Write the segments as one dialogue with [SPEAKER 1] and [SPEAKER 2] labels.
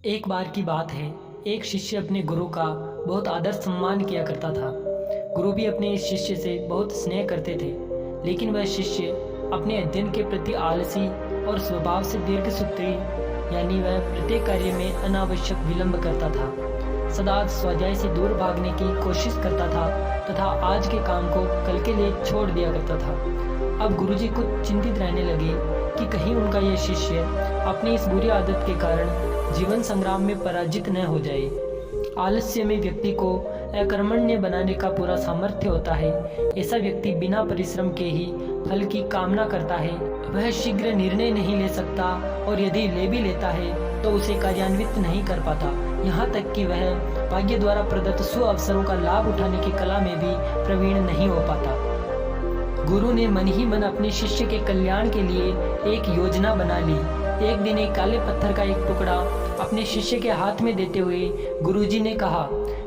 [SPEAKER 1] एक बार की बात है, एक शिष्य अपने गुरु का बहुत आदर सम्मान किया करता था। गुरु भी अपने इस शिष्य से बहुत स्नेह करते थे, लेकिन वह शिष्य अपने अध्ययन के प्रति आलसी और स्वभाव से दीर्घसूत्री, यानी वह प्रत्येक कार्य में अनावश्यक विलंब करता था, सदा स्वाध्याय से दूर भागने की कोशिश करता था तथा आज के काम को कल के लिए छोड़ दिया करता था। अब गुरुजी कुछ चिंतित रहने लगे कि कहीं उनका यह शिष्य अपनी इस बुरी आदत के कारण जीवन संग्राम में पराजित न हो जाए। आलस्य में व्यक्ति को अकर्मण्य बनाने का पूरा सामर्थ्य होता है। ऐसा व्यक्ति बिना परिश्रम के ही फल की कामना करता है। वह शीघ्र निर्णय नहीं ले सकता और यदि ले भी लेता है तो उसे कार्यान्वित नहीं कर पाता। यहाँ तक कि वह भाग्य द्वारा प्रदत्त सु अवसरों का लाभ उठाने की कला में भी प्रवीण नहीं हो पाता। गुरु ने मन ही मन अपने शिष्य के कल्याण के लिए एक योजना बना ली। एक दिन एक काले पत्थर का एक टुकड़ा अपने शिष्य के हाथ में देते हुए गुरुजी ने कहा,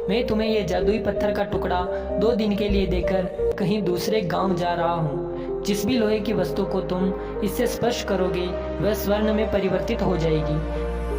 [SPEAKER 1] मैं तुम्हें यह जादुई पत्थर का टुकड़ा 2 दिन के लिए देकर कहीं दूसरे गांव जा रहा हूँ। जिस भी लोहे की वस्तु को तुम इससे स्पर्श करोगे वह स्वर्ण में परिवर्तित हो जाएगी,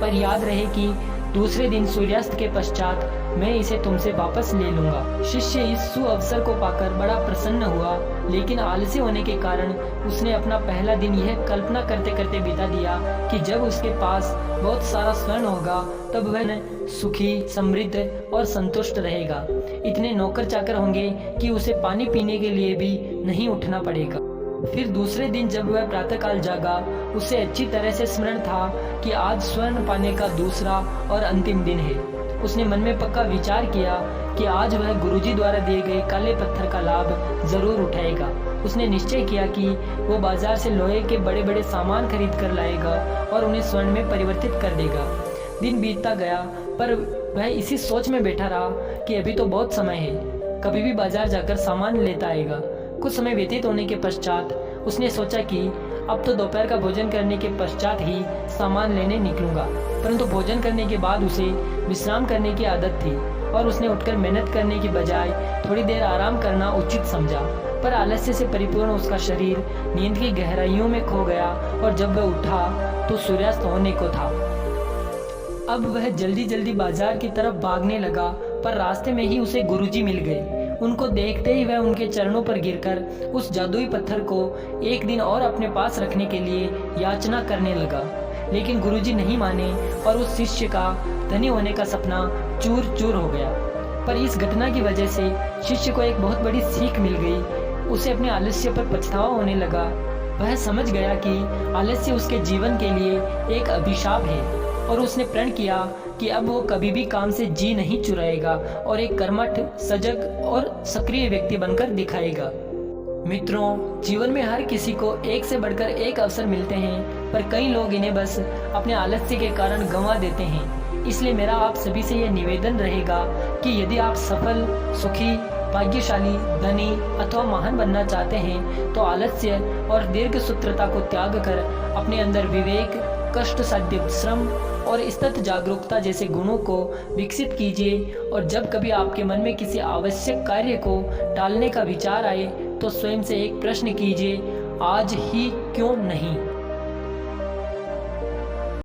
[SPEAKER 1] पर याद रहे कि दूसरे दिन सूर्यास्त के पश्चात मैं इसे तुमसे वापस ले लूंगा। शिष्य इस सुअवसर को पाकर बड़ा प्रसन्न हुआ, लेकिन आलसी होने के कारण उसने अपना पहला दिन यह कल्पना करते करते बिता दिया कि जब उसके पास बहुत सारा स्वर्ण होगा तब वह सुखी, समृद्ध और संतुष्ट रहेगा। इतने नौकर चाकर होंगे कि उसे पानी पीने के लिए भी नहीं उठना पड़ेगा। फिर दूसरे दिन जब वह प्रातःकाल जागा, उसे अच्छी तरह से स्मरण था कि आज स्वर्ण पाने का दूसरा और अंतिम दिन है। उसने मन में पक्का विचार किया कि आज वह गुरुजी द्वारा दिए गए काले पत्थर का लाभ जरूर उठाएगा। उसने निश्चय किया कि वो बाजार से लोहे के बड़े बड़े सामान खरीद कर लाएगा और उन्हें स्वर्ण में परिवर्तित कर देगा। दिन बीतता गया, पर वह इसी सोच में बैठा रहा कि अभी तो बहुत समय है, कभी भी बाजार जाकर सामान लेता आएगा। कुछ समय व्यतीत होने के पश्चात उसने सोचा कि अब तो दोपहर का भोजन करने के पश्चात ही सामान लेने निकलूंगा, परंतु भोजन करने के बाद उसे विश्राम करने की आदत थी और उसने उठकर मेहनत करने की बजाय थोड़ी देर आराम करना उचित समझा। पर आलस्य से परिपूर्ण उसका शरीर नींद की गहराइयों में खो गया और जब वह उठा तो सूर्यास्त होने को था। अब वह जल्दी जल्दी बाजार की तरफ भागने लगा, पर रास्ते में ही उसे गुरुजी मिल गए। उनको देखते ही वह उनके चरणों पर गिरकर उस जादुई पत्थर को एक दिन और अपने पास रखने के लिए याचना करने लगा, लेकिन गुरुजी नहीं माने और उस शिष्य का धनी होने का सपना चूर चूर हो गया। पर इस घटना की वजह से शिष्य को एक बहुत बड़ी सीख मिल गई। उसे अपने आलस्य पर पछतावा होने लगा। वह समझ गया कि आलस्य उसके जीवन के लिए एक अभिशाप है और उसने प्रण किया कि अब वो कभी भी काम से जी नहीं चुराएगा और एक कर्मठ, सजग और सक्रिय व्यक्ति बनकर दिखाएगा। मित्रों, जीवन में हर किसी को एक से बढ़कर एक अवसर मिलते हैं, पर कई लोग इन्हें बस अपने आलस्य के कारण गंवा देते हैं। इसलिए मेरा आप सभी से यह निवेदन रहेगा कि यदि आप सफल, सुखी, भाग्यशाली, धनी अथवा महान बनना चाहते हैं तो आलस्य और दीर्घसूत्रता को त्याग कर अपने अंदर विवेक, कष्ट साध्य श्रम और स्थित जागरूकता जैसे गुणों को विकसित कीजिए। और जब कभी आपके मन में किसी आवश्यक कार्य को टालने का विचार आए तो स्वयं से एक प्रश्न कीजिए, आज ही क्यों नहीं।